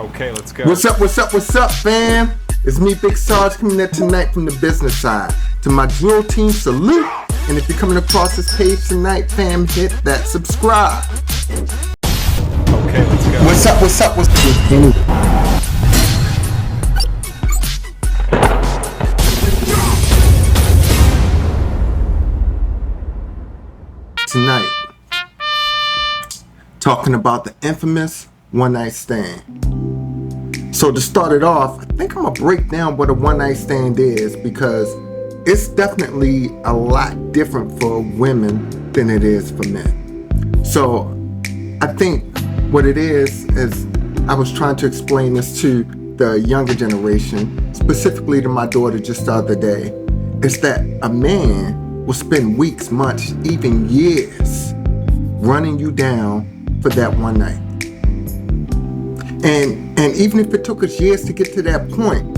Okay, let's go. What's up, fam? It's me, Big Sarge, coming in tonight from the business side. To my drill team, salute. And if you're coming across this page tonight, fam, hit that subscribe. Okay, let's go. What's up? Tonight, talking about the infamous one-night stand. So to start it off, I think I'm gonna break down what a one-night stand is, because it's definitely a lot different for women than it is for men. So I think what it is I was trying to explain this to the younger generation, specifically to my daughter just the other day, is that a man will spend weeks, months, even years running you down for that one night. And even if it took us years to get to that point,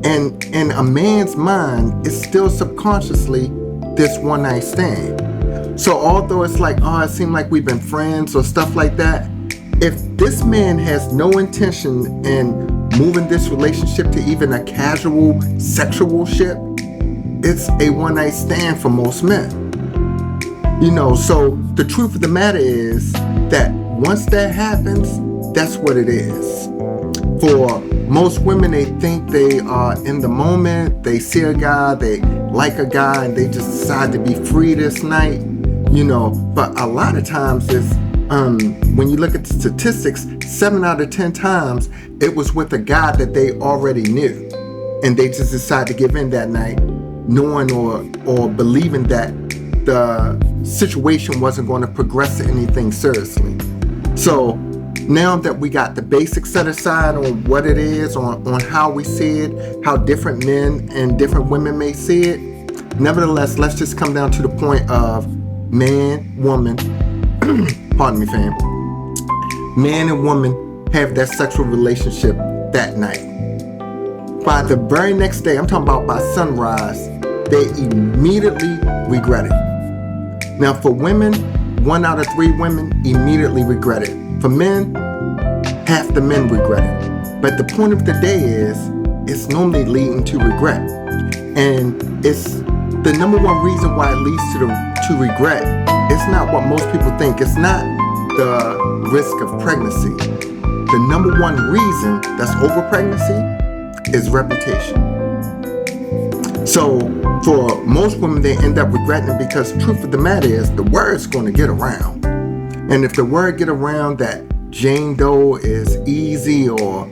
and in a man's mind, it's still subconsciously this one night stand. So although it's like, oh, it seemed like we've been friends or stuff like that, if this man has no intention in moving this relationship to even a casual sexual ship, it's a one night stand for most men. So the truth of the matter is that once that happens, that's what it is. For most women, they think they are in the moment, they see a guy, they like a guy, and they just decide to be free this night, But a lot of times it's, when you look at the statistics, 7 out of 10 times, it was with a guy that they already knew. And they just decided to give in that night, knowing or believing that the situation wasn't going to progress to anything seriously. So now that we got the basics set aside on what it is, on how we see it, how different men and different women may see it, nevertheless, let's just come down to the point of man, woman, pardon me, fam, man and woman have that sexual relationship that night. By the very next day, I'm talking about by sunrise, they immediately regret it. Now for women, 1 out of 3 women immediately regret it. For men, half the men regret it. But the point of the day is, it's normally leading to regret. And it's the number one reason why it leads to regret. It's not what most people think. It's not the risk of pregnancy. The number one reason that's over pregnancy is reputation. So for most women, they end up regretting it because the truth of the matter is the word's going to get around. And if the word get around that Jane Doe is easy or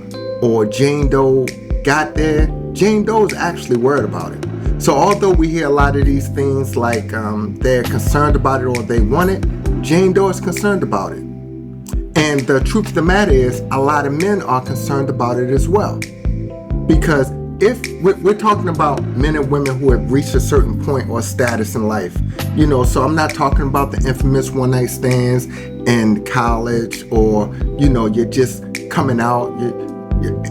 Jane Doe got there, Jane Doe is actually worried about it. So although we hear a lot of these things like they're concerned about it or they want it, Jane Doe is concerned about it. And the truth of the matter is a lot of men are concerned about it as well. Because if we're talking about men and women who have reached a certain point or status in life, so I'm not talking about the infamous one night stands in college or, you're just coming out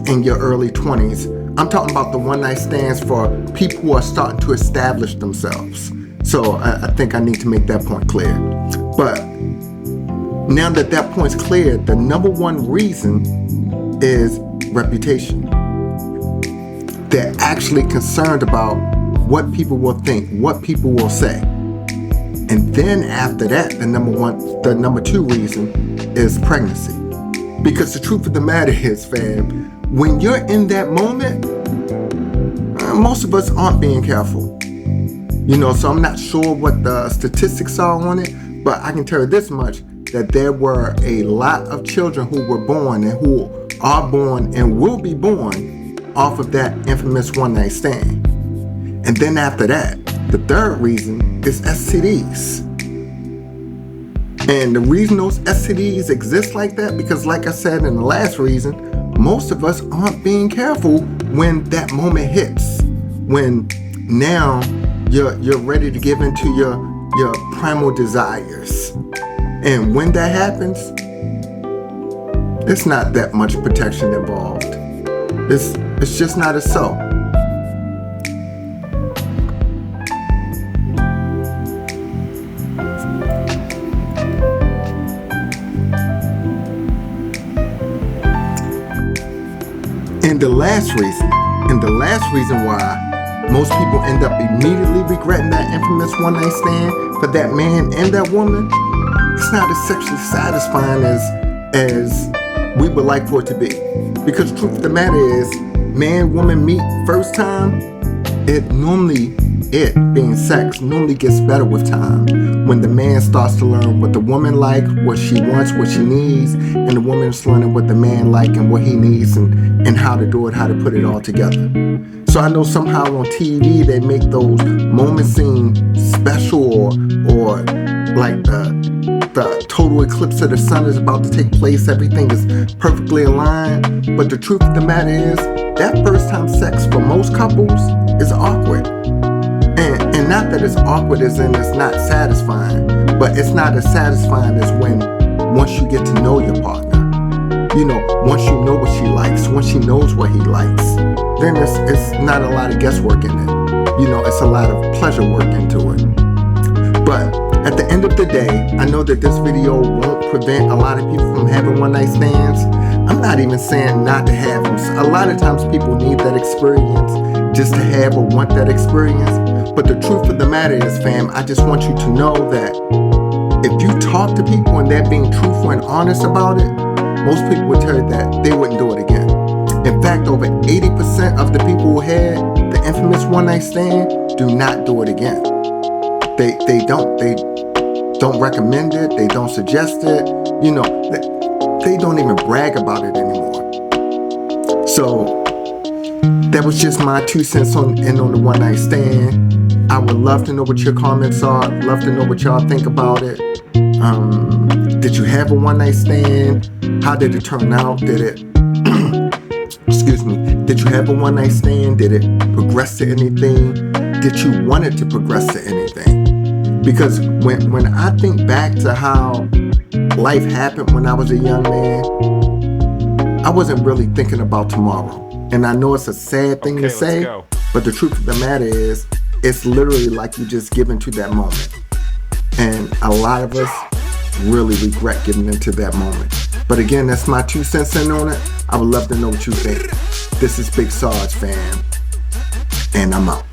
in your early 20s. I'm talking about the one night stands for people who are starting to establish themselves. So I think I need to make that point clear. But now that point's clear, the number one reason is reputation. They're actually concerned about what people will think, what people will say. And then after that, the number 2 reason is pregnancy. Because the truth of the matter is, fam, when you're in that moment, most of us aren't being careful. So I'm not sure what the statistics are on it, but I can tell you this much, that there were a lot of children who were born and who are born and will be born off of that infamous one night stand. And then after that, the third reason is STDs. And the reason those STDs exist like that, because like I said in the last reason, most of us aren't being careful when that moment hits. When now you're ready to give into your primal desires. And when that happens, it's not that much protection involved. It's just not as so. And the last reason why most people end up immediately regretting that infamous one-night stand for that man and that woman, it's not as sexually satisfying as we would like for it to be. Because the truth of the matter is, man, woman meet first time, being sex normally gets better with time. When the man starts to learn what the woman like, what she wants, what she needs, and the woman's learning what the man like and what he needs and how to do it, how to put it all together. So I know somehow on TV they make those moments seem special or like the total eclipse of the sun is about to take place, everything is perfectly aligned. But the truth of the matter is, that first time sex for most couples is awkward. And not that it's awkward as in it's not satisfying, but it's not as satisfying as once you get to know your partner. You know, once you know what she likes, once she knows what he likes, then it's not a lot of guesswork in it. You know, it's a lot of pleasure work into it. But at the end of the day, I know that this video won't prevent a lot of people from having one-night stands. I'm not even saying not to have them. A lot of times people need that experience just to have or want that experience. But the truth of the matter is, fam, I just want you to know that if you talk to people and they're being truthful and honest about it, most people would tell you that they wouldn't do it again. In fact, over 80% of the people who had the infamous one-night stand do not do it again. They don't recommend it. They don't suggest it. You know, they don't even brag about it anymore. So that was just my 2 cents on the one-night stand. I would love to know what your comments are. Love to know what y'all think about it. Did you have a one-night stand? How did it turn out? Excuse me. Did you have a one-night stand? Did it progress to anything? Did you want it to progress to anything? Because when I think back to how life happened when I was a young man, I wasn't really thinking about tomorrow. And I know it's a sad thing to say, but the truth of the matter is, it's literally like you just give into that moment. And a lot of us really regret getting into that moment. But again, that's my 2 cents in on it. I would love to know what you think. This is Big Sarge, fam. And I'm out.